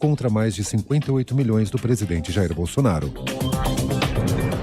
contra mais de 58 milhões do presidente Jair Bolsonaro.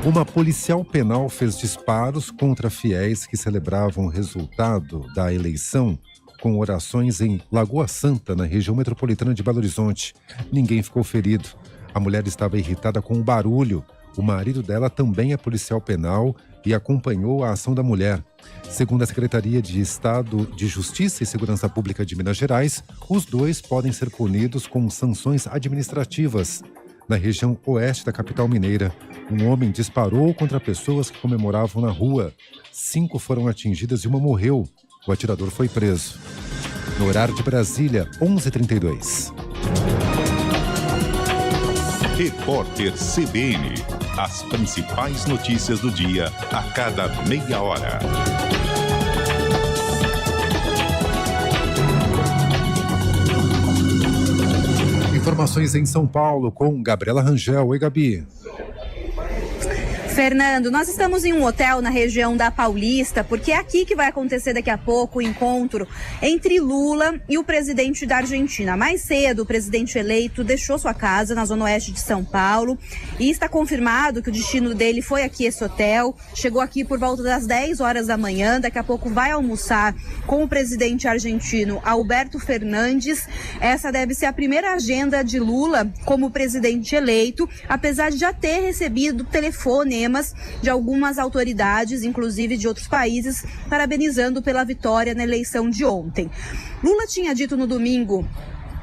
Uma policial penal fez disparos contra fiéis que celebravam o resultado da eleição com orações em Lagoa Santa, na região metropolitana de Belo Horizonte. Ninguém ficou ferido. A mulher estava irritada com o barulho. O marido dela também é policial penal e acompanhou a ação da mulher. Segundo a Secretaria de Estado de Justiça e Segurança Pública de Minas Gerais, os dois podem ser punidos com sanções administrativas. Na região oeste da capital mineira, um homem disparou contra pessoas que comemoravam na rua. 5 foram atingidas e uma morreu. O atirador foi preso. No horário de Brasília, 11h32. Repórter CBN. As principais notícias do dia a cada meia hora. Informações em São Paulo com Gabriela Rangel. Oi, Gabi. Fernando, nós estamos em um hotel na região da Paulista, porque é aqui que vai acontecer daqui a pouco o encontro entre Lula e o presidente da Argentina. Mais cedo, o presidente eleito deixou sua casa na zona oeste de São Paulo e está confirmado que o destino dele foi aqui, esse hotel. Chegou aqui por volta das 10 horas da manhã, daqui a pouco vai almoçar com o presidente argentino Alberto Fernandes. Essa deve ser a primeira agenda de Lula como presidente eleito, apesar de já ter recebido telefonemas de algumas autoridades, inclusive de outros países, parabenizando pela vitória na eleição de ontem. Lula tinha dito no domingo,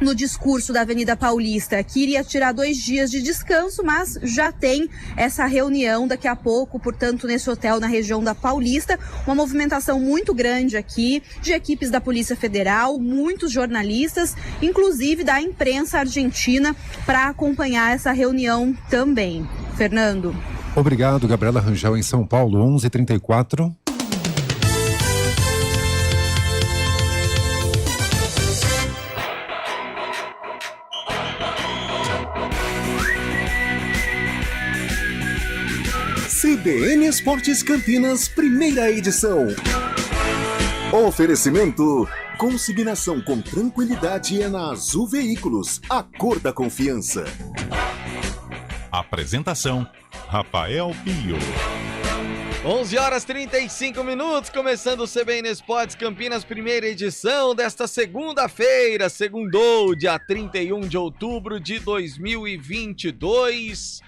no discurso da Avenida Paulista, que iria tirar 2 dias de descanso, mas já tem essa reunião daqui a pouco, portanto, nesse hotel na região da Paulista. Uma movimentação muito grande aqui, de equipes da Polícia Federal, muitos jornalistas, inclusive da imprensa argentina, para acompanhar essa reunião também. Fernando. Obrigado, Gabriela Rangel, em São Paulo, 11h34. CBN Esportes Campinas, primeira edição. Oferecimento: consignação com tranquilidade é na Azul Veículos, a cor da confiança. Apresentação: Rafael Pio. 11h35, começando o CBN Esportes Campinas, primeira edição desta segunda-feira, segundou, dia 31 de outubro de 2022.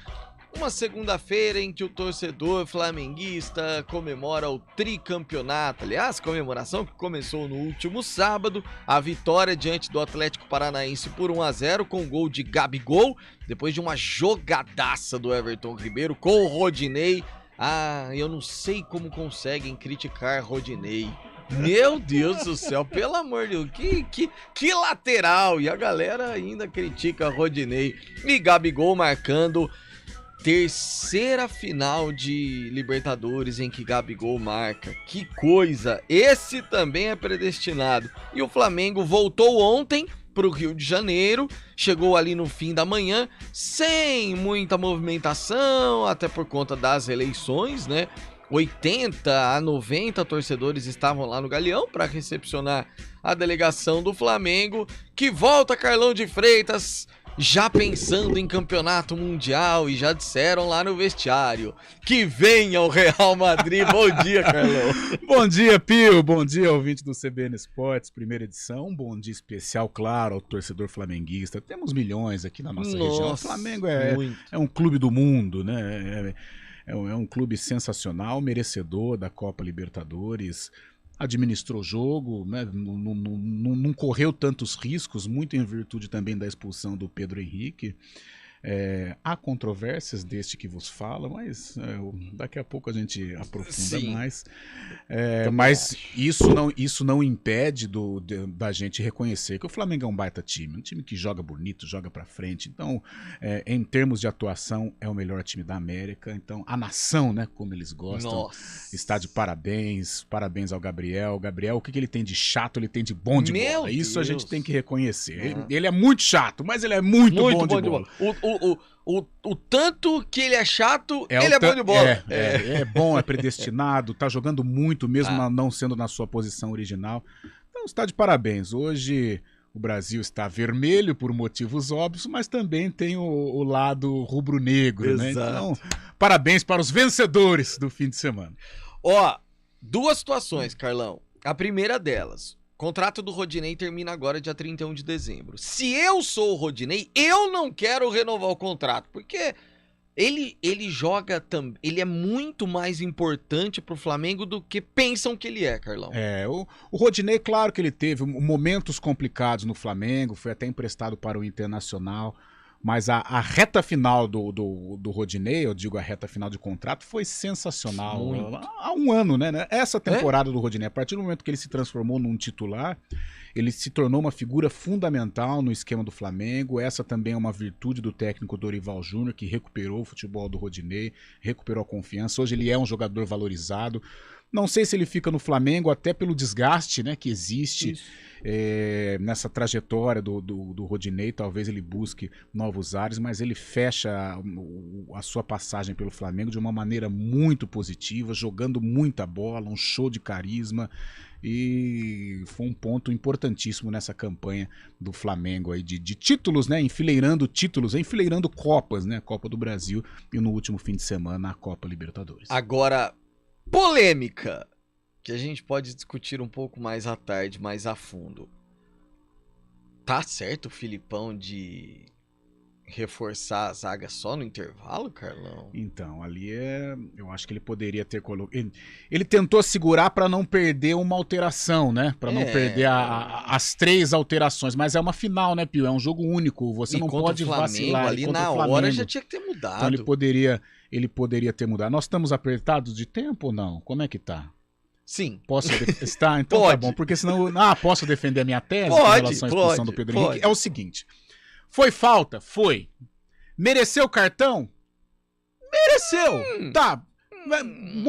Uma segunda-feira em que o torcedor flamenguista comemora o tricampeonato. Aliás, comemoração que começou no último sábado. A vitória diante do Atlético Paranaense por 1-0 com gol de Gabigol. Depois de uma jogadaça do Everton Ribeiro com o Rodinei. Ah, eu não sei como conseguem criticar Rodinei. Meu Deus do céu, pelo amor de Deus, que lateral. E a galera ainda critica Rodinei. E Gabigol marcando... Terceira final de Libertadores em que Gabigol marca. Que coisa! Esse também é predestinado. E o Flamengo voltou ontem para o Rio de Janeiro. Chegou ali no fim da manhã, sem muita movimentação, até por conta das eleições, né? 80 a 90 torcedores estavam lá no Galeão para recepcionar a delegação do Flamengo. Que volta Carlão de Freitas... Já pensando em campeonato mundial e já disseram lá no vestiário que venha o Real Madrid. Bom dia, Carlão. Bom dia, Pio. Bom dia, ouvinte do CBN Esportes, primeira edição. Um bom dia especial, claro, ao torcedor flamenguista. Temos milhões aqui na nossa região. O Flamengo é um clube do mundo, né? É um clube sensacional, merecedor da Copa Libertadores. Administrou o jogo, né? Não correu tantos riscos, muito em virtude também da expulsão do Pedro Henrique. Há controvérsias deste que vos fala, mas daqui a pouco a gente aprofunda mais. Mas isso não impede da gente reconhecer que o Flamengo é um baita time, um time que joga bonito, joga pra frente. Então, em termos de atuação, é o melhor time da América. Então, a nação, né, como eles gostam, está de parabéns. Parabéns ao Gabriel. Gabriel, o que ele tem de chato, ele tem de bom de bola. Isso a gente tem que reconhecer. Ele é muito chato, mas ele é muito bom de bola. O tanto que ele é chato, ele é bom de bola. É bom, é predestinado, tá jogando muito, mesmo não sendo na sua posição original. Então está de parabéns. Hoje o Brasil está vermelho por motivos óbvios, mas também tem o lado rubro-negro, né? Então, parabéns para os vencedores do fim de semana. Ó, duas situações, Carlão. A primeira delas, o contrato do Rodinei termina agora dia 31 de dezembro. Se eu sou o Rodinei, eu não quero renovar o contrato, porque ele joga também, ele é muito mais importante pro Flamengo do que pensam que ele é, Carlão. O Rodinei, claro que ele teve momentos complicados no Flamengo, foi até emprestado para o Internacional, mas a reta final do Rodinei, eu digo a reta final de contrato, foi sensacional. Há um ano, né? Essa temporada do Rodinei, a partir do momento que ele se transformou num titular, ele se tornou uma figura fundamental no esquema do Flamengo. Essa também é uma virtude do técnico Dorival Júnior, que recuperou o futebol do Rodinei, recuperou a confiança. Hoje ele é um jogador valorizado. Não sei se ele fica no Flamengo, até pelo desgaste, né, que existe nessa trajetória do Rodinei. Talvez ele busque novos ares, mas ele fecha a sua passagem pelo Flamengo de uma maneira muito positiva, jogando muita bola, um show de carisma. E foi um ponto importantíssimo nessa campanha do Flamengo aí de títulos, né? Enfileirando Copas, né? Copa do Brasil e no último fim de semana a Copa Libertadores. Agora, polêmica, que a gente pode discutir um pouco mais à tarde, mais a fundo. Tá certo o Filipão de reforçar a zaga só no intervalo, Carlão? Então, ali eu acho que ele poderia ter colocado. Ele tentou segurar para não perder uma alteração, né? Para não perder as 3 alterações. Mas é uma final, né, Pio? É um jogo único. Você não pode vacilar. Ali na hora já tinha que ter mudado. Então ele poderia ter mudado. Nós estamos apertados de tempo ou não? Como é que tá? Sim. Posso está? Então pode. Tá bom. Porque senão. Posso defender a minha tese pode, com relação à expulsão do Pedro Henrique? É o seguinte. Foi falta? Foi. Mereceu o cartão? Mereceu. Tá.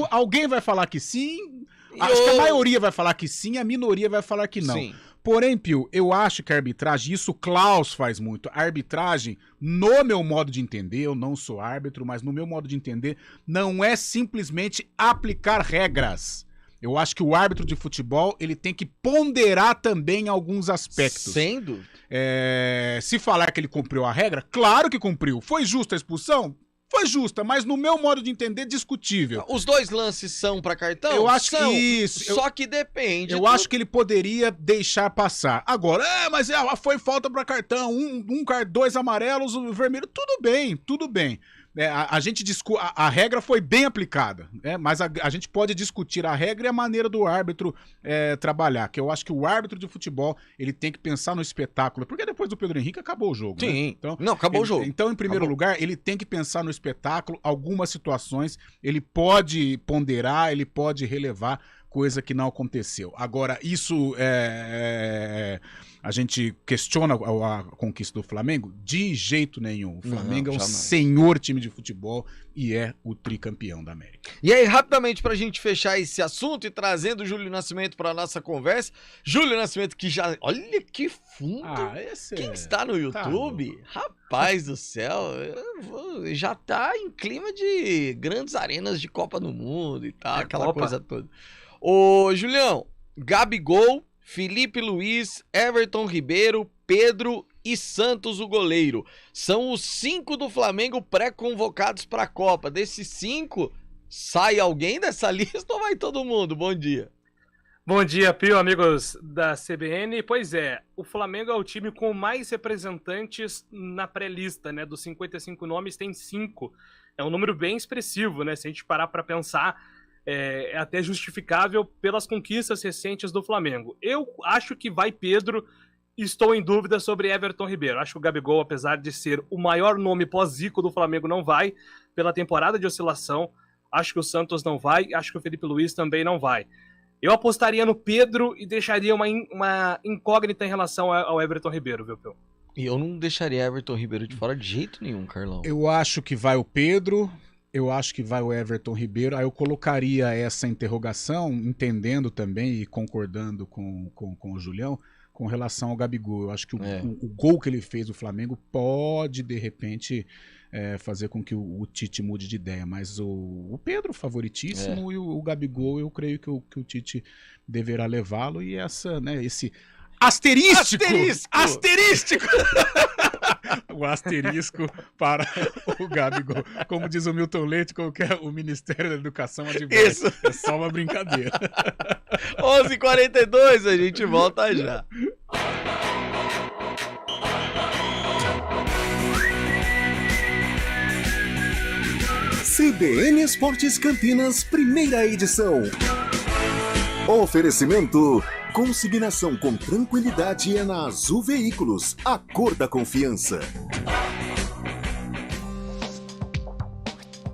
Alguém vai falar que sim. Acho que a maioria vai falar que sim, a minoria vai falar que não. Sim. Porém, Pio, eu acho que a arbitragem, isso o Klaus faz muito, a arbitragem, no meu modo de entender, eu não sou árbitro, mas no meu modo de entender, não é simplesmente aplicar regras. Eu acho que o árbitro de futebol, ele tem que ponderar também alguns aspectos. Sendo? Se falar que ele cumpriu a regra, claro que cumpriu. Foi justa a expulsão? Foi justa, mas no meu modo de entender, discutível. Os 2 lances são pra cartão? Eu acho que isso. Só que depende. Eu acho que ele poderia deixar passar. Agora, mas foi falta pra cartão. 2 amarelos, um vermelho. Tudo bem. A gente a regra foi bem aplicada, mas a gente pode discutir a regra e a maneira do árbitro trabalhar, que eu acho que o árbitro de futebol ele tem que pensar no espetáculo, porque depois do Pedro Henrique acabou o jogo. Sim, né? Então, não, acabou o jogo. Então, em primeiro lugar, ele tem que pensar no espetáculo, algumas situações ele pode ponderar, ele pode relevar, coisa que não aconteceu. Agora, isso a gente questiona a conquista do Flamengo? De jeito nenhum. O Flamengo é um senhor time de futebol e é o tricampeão da América. E aí, rapidamente, pra gente fechar esse assunto e trazendo o Júlio Nascimento pra nossa conversa. Júlio Nascimento, que já... Olha que fundo! Quem está no YouTube? Rapaz do céu, já tá em clima de grandes arenas de Copa do Mundo e tal, aquela coisa toda. Ô, Julião, Gabigol, Felipe Luiz, Everton Ribeiro, Pedro e Santos, o goleiro. São os 5 do Flamengo pré-convocados para a Copa. Desses 5, sai alguém dessa lista ou vai todo mundo? Bom dia. Bom dia, Pio, amigos da CBN. Pois é, o Flamengo é o time com mais representantes na pré-lista, né? Dos 55 nomes, tem 5. É um número bem expressivo, né? Se a gente parar para pensar... É até justificável pelas conquistas recentes do Flamengo. Eu acho que vai Pedro, estou em dúvida sobre Everton Ribeiro. Acho que o Gabigol, apesar de ser o maior nome pós-Zico do Flamengo, não vai, pela temporada de oscilação. Acho que o Santos não vai, acho que o Felipe Luiz também não vai. Eu apostaria no Pedro e deixaria uma incógnita em relação ao Everton Ribeiro, viu, Pio? E eu não deixaria Everton Ribeiro de fora de jeito nenhum, Carlão. Eu acho que vai o Pedro... Eu acho que vai o Everton Ribeiro. Aí eu colocaria essa interrogação, entendendo também e concordando com o Julião, com relação ao Gabigol. Eu acho que o gol que ele fez do Flamengo pode, de repente, fazer com que o Tite mude de ideia. Mas o Pedro, favoritíssimo, e o Gabigol, eu creio que o Tite deverá levá-lo. E Asterístico! O asterisco para o Gabigol. Como diz o Milton Leite, o Ministério da Educação adverte. Isso. É só uma brincadeira. 11h42, a gente volta já. CBN Esportes Campinas, primeira edição. Oferecimento: consignação com tranquilidade é na Azul Veículos, a cor da confiança.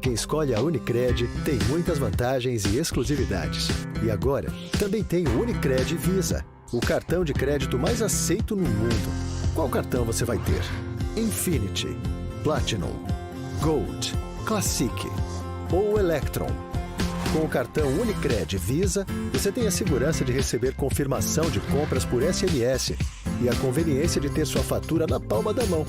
Quem escolhe a Unicred tem muitas vantagens e exclusividades. E agora, também tem o Unicred Visa, o cartão de crédito mais aceito no mundo. Qual cartão você vai ter? Infinity, Platinum, Gold, Classic ou Electron. Com o cartão Unicred Visa, você tem a segurança de receber confirmação de compras por SMS e a conveniência de ter sua fatura na palma da mão.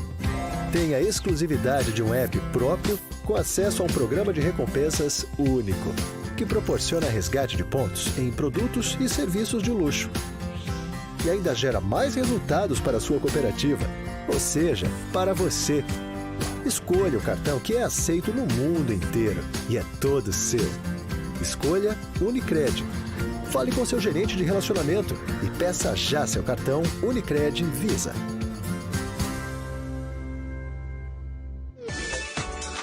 Tem a exclusividade de um app próprio com acesso a um programa de recompensas único, que proporciona resgate de pontos em produtos e serviços de luxo. E ainda gera mais resultados para a sua cooperativa, ou seja, para você. Escolha o cartão que é aceito no mundo inteiro e é todo seu. Escolha Unicred. Fale com seu gerente de relacionamento e peça já seu cartão Unicred Visa.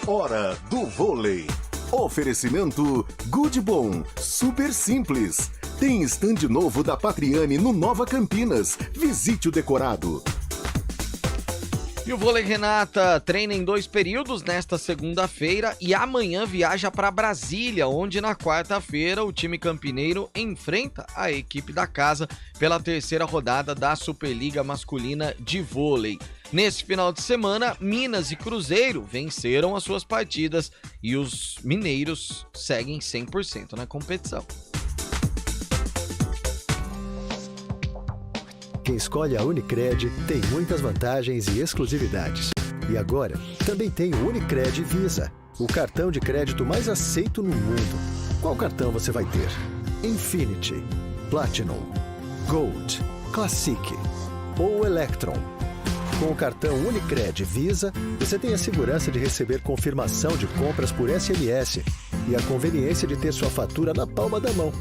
Hora do vôlei. Oferecimento Good Bom, super simples. Tem estande novo da Patriani no Nova Campinas. Visite o decorado. E o Vôlei Renata treina em 2 períodos nesta segunda-feira e amanhã viaja para Brasília, onde na quarta-feira o time campineiro enfrenta a equipe da casa pela 3ª rodada da Superliga Masculina de Vôlei. Nesse final de semana, Minas e Cruzeiro venceram as suas partidas e os mineiros seguem 100% na competição. Quem escolhe a Unicred tem muitas vantagens e exclusividades. E agora, também tem o Unicred Visa, o cartão de crédito mais aceito no mundo. Qual cartão você vai ter? Infinity, Platinum, Gold, Classic ou Electron. Com o cartão Unicred Visa, você tem a segurança de receber confirmação de compras por SMS e a conveniência de ter sua fatura na palma da mão.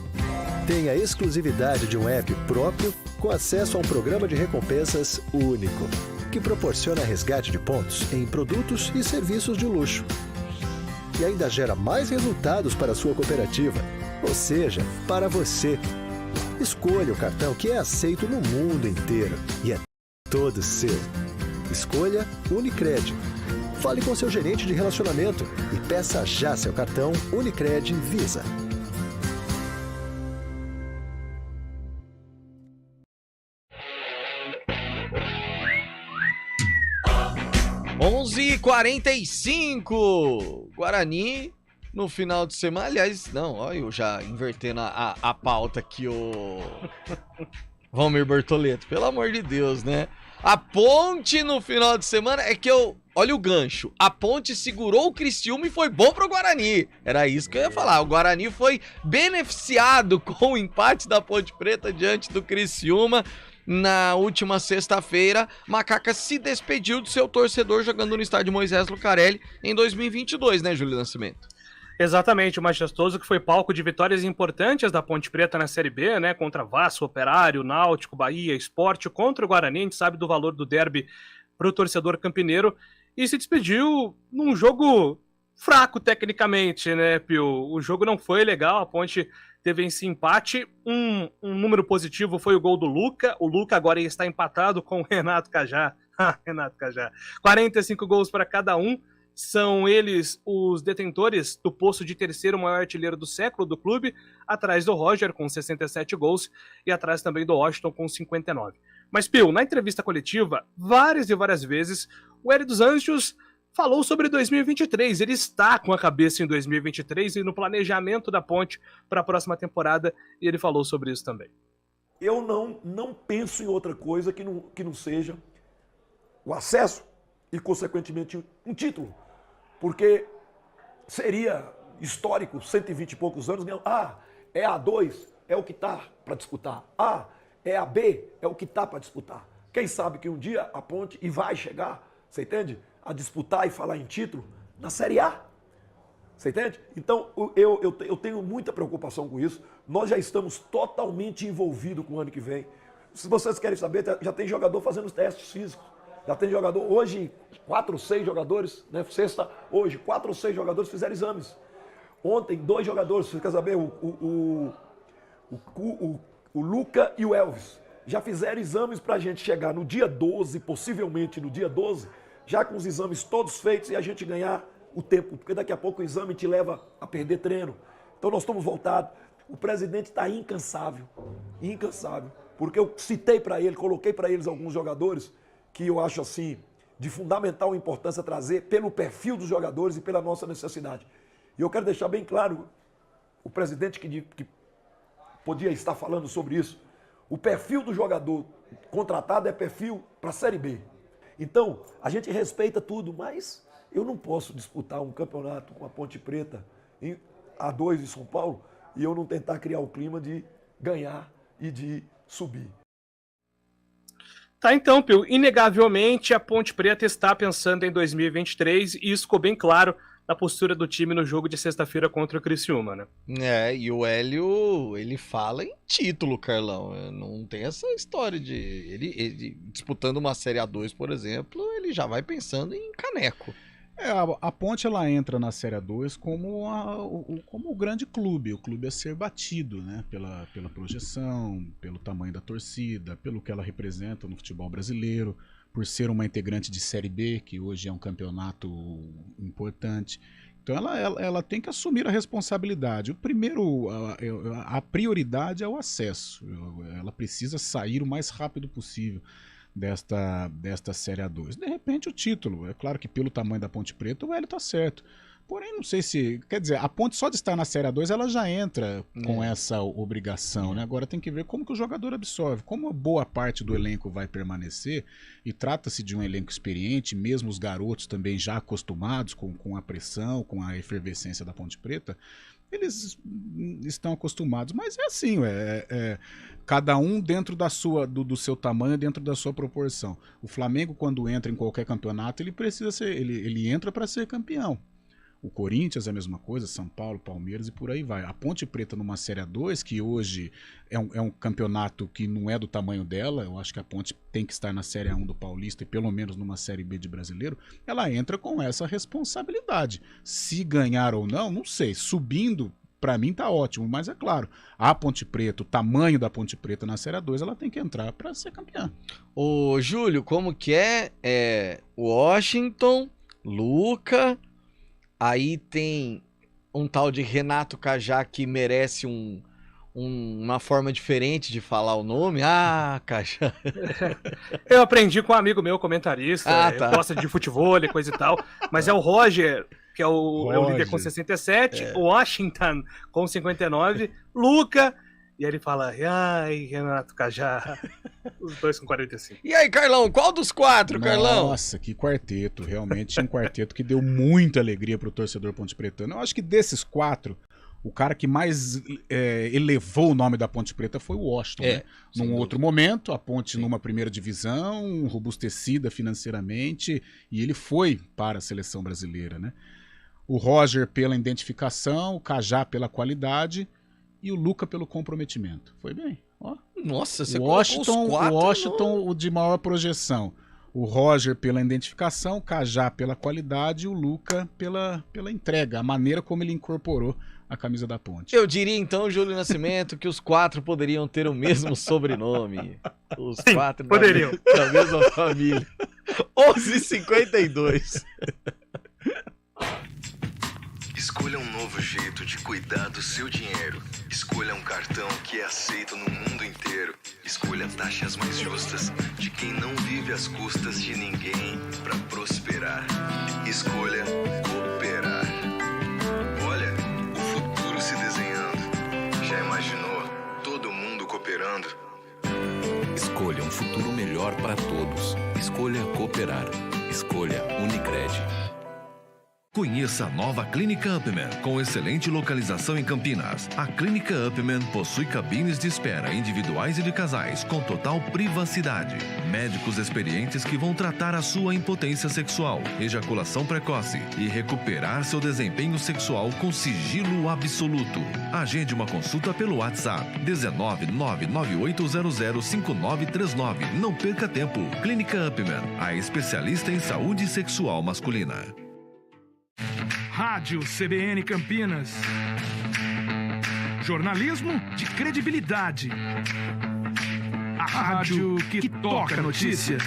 Tem a exclusividade de um app próprio com acesso a um programa de recompensas único, que proporciona resgate de pontos em produtos e serviços de luxo. E ainda gera mais resultados para a sua cooperativa, ou seja, para você. Escolha o cartão que é aceito no mundo inteiro e é todo seu. Escolha Unicred. Fale com seu gerente de relacionamento e peça já seu cartão Unicred Visa. 11h45, Guarani no final de semana, aliás, não, olha eu já invertendo a pauta aqui, o Valmir Bortoleto, pelo amor de Deus, né? A Ponte no final de semana é que olha o gancho, a Ponte segurou o Criciúma e foi bom pro Guarani, era isso que eu ia falar, o Guarani foi beneficiado com o empate da Ponte Preta diante do Criciúma. Na última sexta-feira, Macaca se despediu do seu torcedor jogando no estádio Moisés Lucarelli em 2022, né, Júlio Nascimento? Exatamente, o Majestoso que foi palco de vitórias importantes da Ponte Preta na Série B, né, contra Vasco, Operário, Náutico, Bahia, Sport, contra o Guarani, a gente sabe do valor do derby para o torcedor campineiro, e se despediu num jogo fraco tecnicamente, né, Pio? O jogo não foi legal, a Ponte teve esse empate, um número positivo foi o gol do Luca, o Luca agora está empatado com o Renato Cajá, Renato Cajá, 45 gols para cada um, são eles os detentores do posto de 3º maior artilheiro do século do clube, atrás do Roger com 67 gols e atrás também do Washington com 59. Mas, Pio, na entrevista coletiva, várias e várias vezes, o Hélio dos Anjos falou sobre 2023, ele está com a cabeça em 2023 e no planejamento da Ponte para a próxima temporada, e ele falou sobre isso também. Eu não penso em outra coisa que não seja o acesso e, consequentemente, um título, porque seria histórico, 120 e poucos anos, é A2, é o que está para disputar, É a B, é o que está para disputar. Quem sabe que um dia a Ponte e vai chegar, você entende? A disputar e falar em título na Série A. Você entende? Então, eu tenho muita preocupação com isso. Nós já estamos totalmente envolvidos com o ano que vem. Se vocês querem saber, já tem jogador fazendo os testes físicos. Já tem jogador, hoje, 4 ou 6 jogadores, né? Sexta, hoje, 4 ou 6 jogadores fizeram exames. Ontem, 2 jogadores, você quer saber, o Luca e o Elvis, já fizeram exames para a gente chegar no dia 12, possivelmente no dia 12, já com os exames todos feitos e a gente ganhar o tempo, porque daqui a pouco o exame te leva a perder treino. Então nós estamos voltados. O presidente está incansável, porque eu citei para ele, coloquei para eles alguns jogadores que eu acho assim de fundamental importância trazer pelo perfil dos jogadores e pela nossa necessidade. E eu quero deixar bem claro, o presidente que podia estar falando sobre isso, o perfil do jogador contratado é perfil para a Série B. Então, a gente respeita tudo, mas eu não posso disputar um campeonato com a Ponte Preta em A2 de São Paulo e eu não tentar criar o clima de ganhar e de subir. Tá, então, Pio, inegavelmente a Ponte Preta está pensando em 2023 e isso ficou bem claro na postura do time no jogo de sexta-feira contra o Criciúma, né? E o Hélio, ele fala em título, Carlão. Não tem essa história de... Ele disputando uma Série A2, por exemplo, ele já vai pensando em caneco. A Ponte, ela entra na Série A2 como o grande clube, o clube a ser batido, né? Pela projeção, pelo tamanho da torcida, pelo que ela representa no futebol brasileiro, por ser uma integrante de Série B, que hoje é um campeonato importante. Então ela tem que assumir a responsabilidade. A prioridade é o acesso. Ela precisa sair o mais rápido possível desta Série A2. De repente o título, é claro que pelo tamanho da Ponte Preta o Hélio tá certo. Porém, não sei se... Quer dizer, a Ponte só de estar na Série A2, ela já entra com essa obrigação, né? Agora tem que ver como que o jogador absorve. Como boa parte do elenco vai permanecer, e trata-se de um elenco experiente, mesmo os garotos também já acostumados com a pressão, com a efervescência da Ponte Preta, eles estão acostumados. Mas é assim, cada um dentro do seu tamanho, dentro da sua proporção. O Flamengo, quando entra em qualquer campeonato, ele entra para ser campeão. O Corinthians é a mesma coisa, São Paulo, Palmeiras e por aí vai. A Ponte Preta numa Série A2, que hoje é um campeonato que não é do tamanho dela, eu acho que a Ponte tem que estar na Série A1 do Paulista e pelo menos numa Série B de Brasileiro, ela entra com essa responsabilidade. Se ganhar ou não sei. Subindo, para mim tá ótimo, mas é claro, a Ponte Preta, o tamanho da Ponte Preta na Série A2, ela tem que entrar para ser campeã. Ô, Júlio, como que é? Washington, Luca... Aí tem um tal de Renato Cajá que merece uma forma diferente de falar o nome. Cajá. Eu aprendi com um amigo meu, comentarista, tá. Gosta de futebol e coisa e tal. Mas é o Roger, que é o líder com 67, Washington com 59, Luca... E aí ele fala, Renato Cajá, os dois com 45. E aí, Carlão, qual dos 4, Carlão? Nossa, que quarteto, realmente um quarteto que deu muita alegria pro torcedor Ponte Pretano. Eu acho que desses 4, o cara que mais elevou o nome da Ponte Preta foi o Washington, né? Num outro momento, a Ponte numa primeira divisão, robustecida financeiramente, e ele foi para a seleção brasileira, né? O Roger pela identificação, o Cajá pela qualidade... E o Luca pelo comprometimento. Foi bem. Ó. Nossa, você Washington, colocou os 4, o Washington, o de maior projeção. O Roger pela identificação, o Cajá pela qualidade e o Luca pela entrega, a maneira como ele incorporou a camisa da Ponte. Eu diria então, Júlio Nascimento, que os 4 poderiam ter o mesmo sobrenome. Os 4 poderiam. Da mesma família. 11h52. Escolha um novo jeito de cuidar do seu dinheiro. Escolha um cartão que é aceito no mundo inteiro. Escolha taxas mais justas de quem não vive às custas de ninguém para prosperar. Escolha cooperar. Olha, o futuro se desenhando. Já imaginou todo mundo cooperando? Escolha um futuro melhor para todos. Escolha cooperar. Escolha Unicred. Conheça a nova Clínica Upman, com excelente localização em Campinas. A Clínica Upman possui cabines de espera individuais e de casais, com total privacidade. Médicos experientes que vão tratar a sua impotência sexual, ejaculação precoce e recuperar seu desempenho sexual com sigilo absoluto. Agende uma consulta pelo WhatsApp 19998005939. Não perca tempo. Clínica Upman, a especialista em saúde sexual masculina. Rádio CBN Campinas. Jornalismo de credibilidade. A rádio que toca a notícia.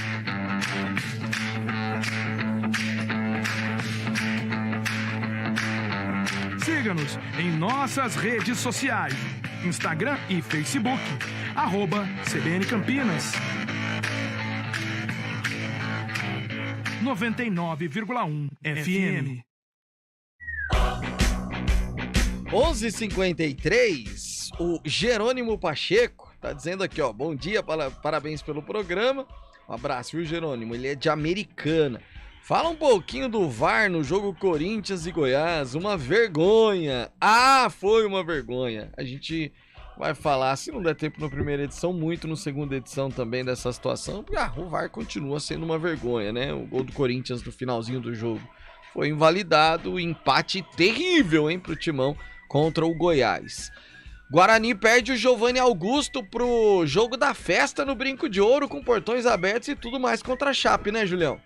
Siga-nos em nossas redes sociais. Instagram e Facebook. @CBN Campinas. 99,1 FM. 11h53, o Jerônimo Pacheco tá dizendo aqui, ó, bom dia, parabéns pelo programa. Um abraço, viu, Jerônimo? Ele é de Americana. Fala um pouquinho do VAR no jogo Corinthians e Goiás. Uma vergonha. Ah, foi uma vergonha. A gente vai falar, se não der tempo na primeira edição, muito na segunda edição também dessa situação, porque o VAR continua sendo uma vergonha, né? O gol do Corinthians no finalzinho do jogo foi invalidado, empate terrível, hein, pro Timão contra o Goiás. Guarani perde o Giovanni Augusto pro jogo da festa no Brinco de Ouro, com portões abertos e tudo mais contra a Chape, né, Julião?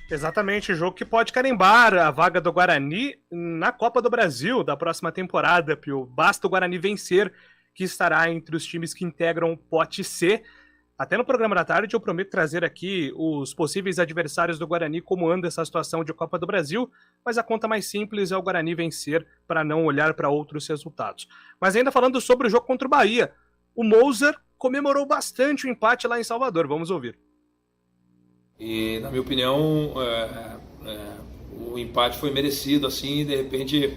Exatamente, jogo que pode carimbar a vaga do Guarani na Copa do Brasil da próxima temporada, Pio. Basta o Guarani vencer, que estará entre os times que integram o pote C. Até no programa da tarde eu prometo trazer aqui os possíveis adversários do Guarani, como anda essa situação de Copa do Brasil, mas a conta mais simples é o Guarani vencer para não olhar para outros resultados. Mas ainda falando sobre o jogo contra o Bahia, o Mozart comemorou bastante o empate lá em Salvador, vamos ouvir. E na minha opinião, o empate foi merecido, assim, de repente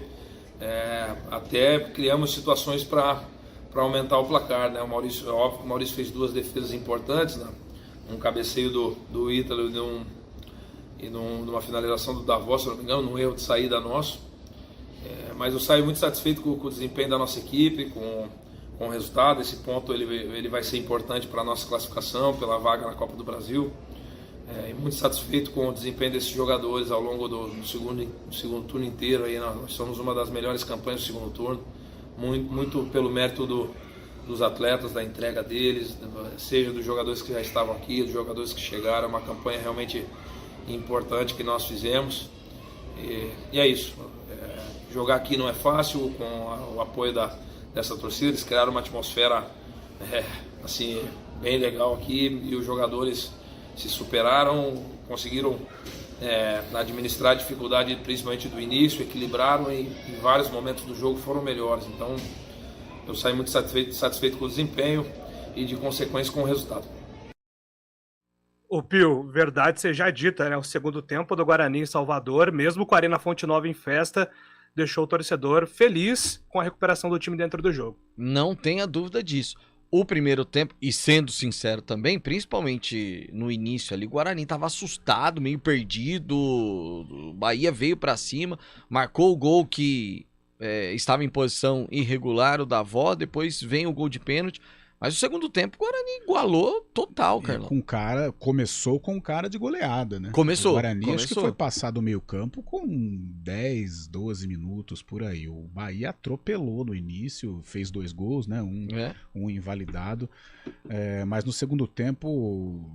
até criamos situações para aumentar o placar, né? O Maurício fez duas defesas importantes, né? Um cabeceio do Ítalo e numa finalização do Davos, se não me engano, num erro de saída nosso. Mas eu saio muito satisfeito com o desempenho da nossa equipe, com o resultado. Esse ponto ele vai ser importante para a nossa classificação, pela vaga na Copa do Brasil. E muito satisfeito com o desempenho desses jogadores ao longo do segundo turno inteiro. Aí nós somos uma das melhores campanhas do segundo turno. Muito pelo mérito dos atletas, da entrega deles, seja dos jogadores que já estavam aqui, dos jogadores que chegaram. Uma campanha realmente importante que nós fizemos. E é isso. Jogar aqui não é fácil, com o apoio dessa torcida. Eles criaram uma atmosfera assim, bem legal aqui, e os jogadores se superaram, conseguiram administrar a dificuldade, principalmente do início, equilibraram, e em vários momentos do jogo foram melhores. Então eu saí muito satisfeito com o desempenho e de consequência com o resultado. O Pio, verdade seja dita, né? O segundo tempo do Guarani em Salvador, mesmo com a Arena Fonte Nova em festa, deixou o torcedor feliz com a recuperação do time dentro do jogo. Não tenha dúvida disso. O primeiro tempo, e sendo sincero também, principalmente no início ali, o Guarani estava assustado, meio perdido, o Bahia veio para cima, marcou o gol que estava em posição irregular, o Davó, depois vem o gol de pênalti, mas o segundo tempo o Guarani igualou total, Carlão. Começou com cara de goleada, né? Começou. O Guarani acho que foi passado o meio campo com 10, 12 minutos por aí. O Bahia atropelou no início, fez 2 gols, né? Um invalidado. Mas no segundo tempo,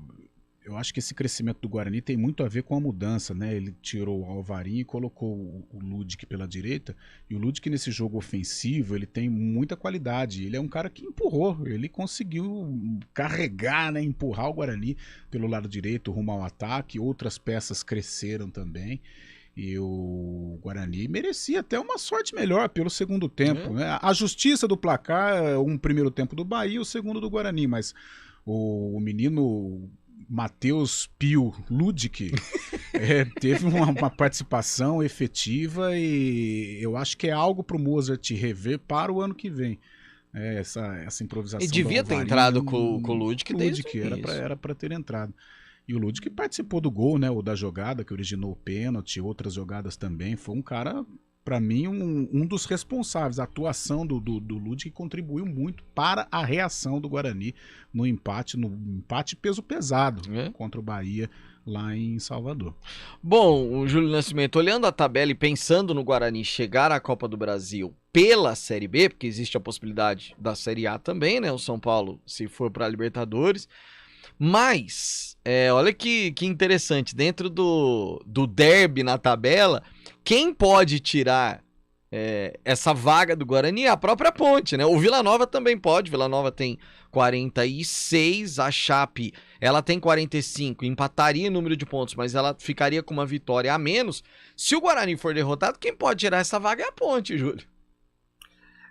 eu acho que esse crescimento do Guarani tem muito a ver com a mudança, né? Ele tirou o Alvarinho e colocou o Ludic pela direita. E o Ludic, nesse jogo ofensivo, ele tem muita qualidade. Ele é um cara que empurrou, ele conseguiu carregar, né? Empurrar o Guarani pelo lado direito, rumo ao ataque. Outras peças cresceram também. E o Guarani merecia até uma sorte melhor pelo segundo tempo, né? A justiça do placar, um primeiro tempo do Bahia e o segundo do Guarani. Mas o menino Matheus Pio Ludic teve uma participação efetiva, e eu acho que é algo para o Mozart rever para o ano que vem. Essa improvisação. E devia ter entrado com o Ludic desde o era para ter entrado. E o Ludwig participou do gol, né? Ou da jogada que originou o pênalti, outras jogadas também. Foi um cara, para mim, um dos responsáveis. A atuação do Ludwig contribuiu muito para a reação do Guarani no empate peso pesado contra o Bahia lá em Salvador. Bom, o Júlio Nascimento, olhando a tabela e pensando no Guarani chegar à Copa do Brasil pela Série B, porque existe a possibilidade da Série A também, né? O São Paulo, se for para a Libertadores. Mas, olha que interessante, dentro do derby na tabela, quem pode tirar essa vaga do Guarani é a própria Ponte, né? O Vila Nova também pode, Vila Nova tem 46, a Chape, ela tem 45, empataria em número de pontos, mas ela ficaria com uma vitória a menos. Se o Guarani for derrotado, quem pode tirar essa vaga é a Ponte, Júlio.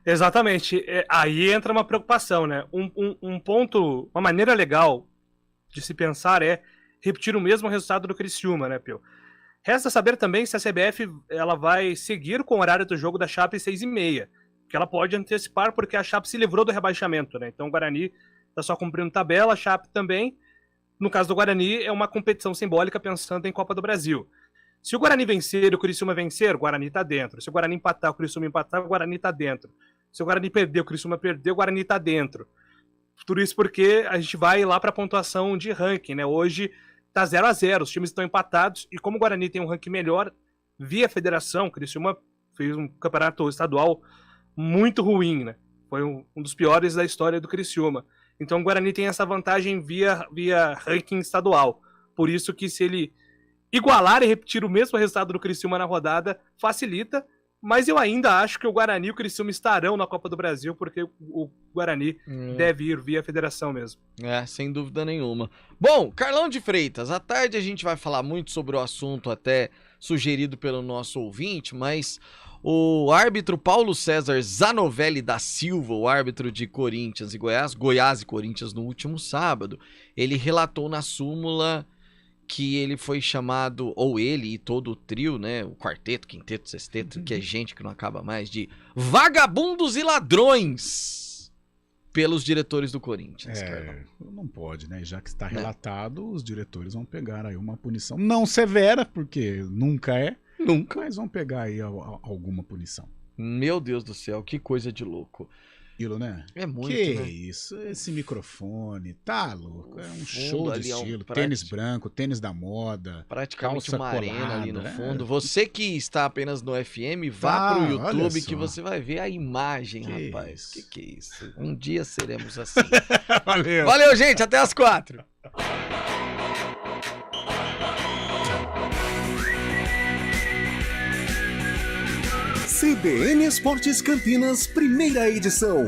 Exatamente, aí entra uma preocupação, né? Um ponto, uma maneira legal de se pensar é repetir o mesmo resultado do Criciúma, né, Pio? Resta saber também se a CBF ela vai seguir com o horário do jogo da Chape 6h30, que ela pode antecipar porque a Chape se livrou do rebaixamento, né? Então o Guarani está só cumprindo tabela, a Chape também. No caso do Guarani, é uma competição simbólica pensando em Copa do Brasil. Se o Guarani vencer e o Criciúma vencer, o Guarani está dentro. Se o Guarani empatar, o Criciúma empatar, o Guarani está dentro. Se o Guarani perder, o Criciúma perder, o Guarani está dentro. Tudo isso porque a gente vai lá para a pontuação de ranking, né? Hoje tá 0-0, os times estão empatados, e como o Guarani tem um ranking melhor, via federação, o Criciúma fez um campeonato estadual muito ruim, né? Foi um dos piores da história do Criciúma. Então o Guarani tem essa vantagem via ranking estadual. Por isso que se ele igualar e repetir o mesmo resultado do Criciúma na rodada, facilita, mas eu ainda acho que o Guarani e o Criciúma estarão na Copa do Brasil, porque o Guarani deve ir via federação mesmo. Sem dúvida nenhuma. Bom, Carlão de Freitas, à tarde a gente vai falar muito sobre o assunto até sugerido pelo nosso ouvinte, mas o árbitro Paulo César Zanovelli da Silva, o árbitro de Corinthians e Goiás e Corinthians no último sábado, ele relatou na súmula que ele foi chamado, ou ele e todo o trio, né, o quarteto, quinteto, sexteto, que é gente que não acaba mais, de vagabundos e ladrões pelos diretores do Corinthians. Não pode, né? Já que está relatado, os diretores vão pegar aí uma punição, não severa, porque nunca, mas vão pegar aí alguma punição. Meu Deus do céu, que coisa de louco. Né? É muito, que né? isso, esse microfone, tá louco, é um show de estilo, é tênis branco, tênis da moda, praticamente calça uma arena colada, ali no fundo. Você que está apenas no FM, vá pro YouTube que você vai ver a imagem, rapaz. Que é isso? Um dia seremos assim. Valeu, gente, até às 4. CBN Esportes Campinas, primeira edição.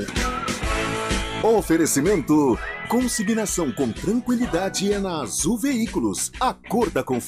Oferecimento: consignação com tranquilidade é na Azul Veículos, a cor da confiança.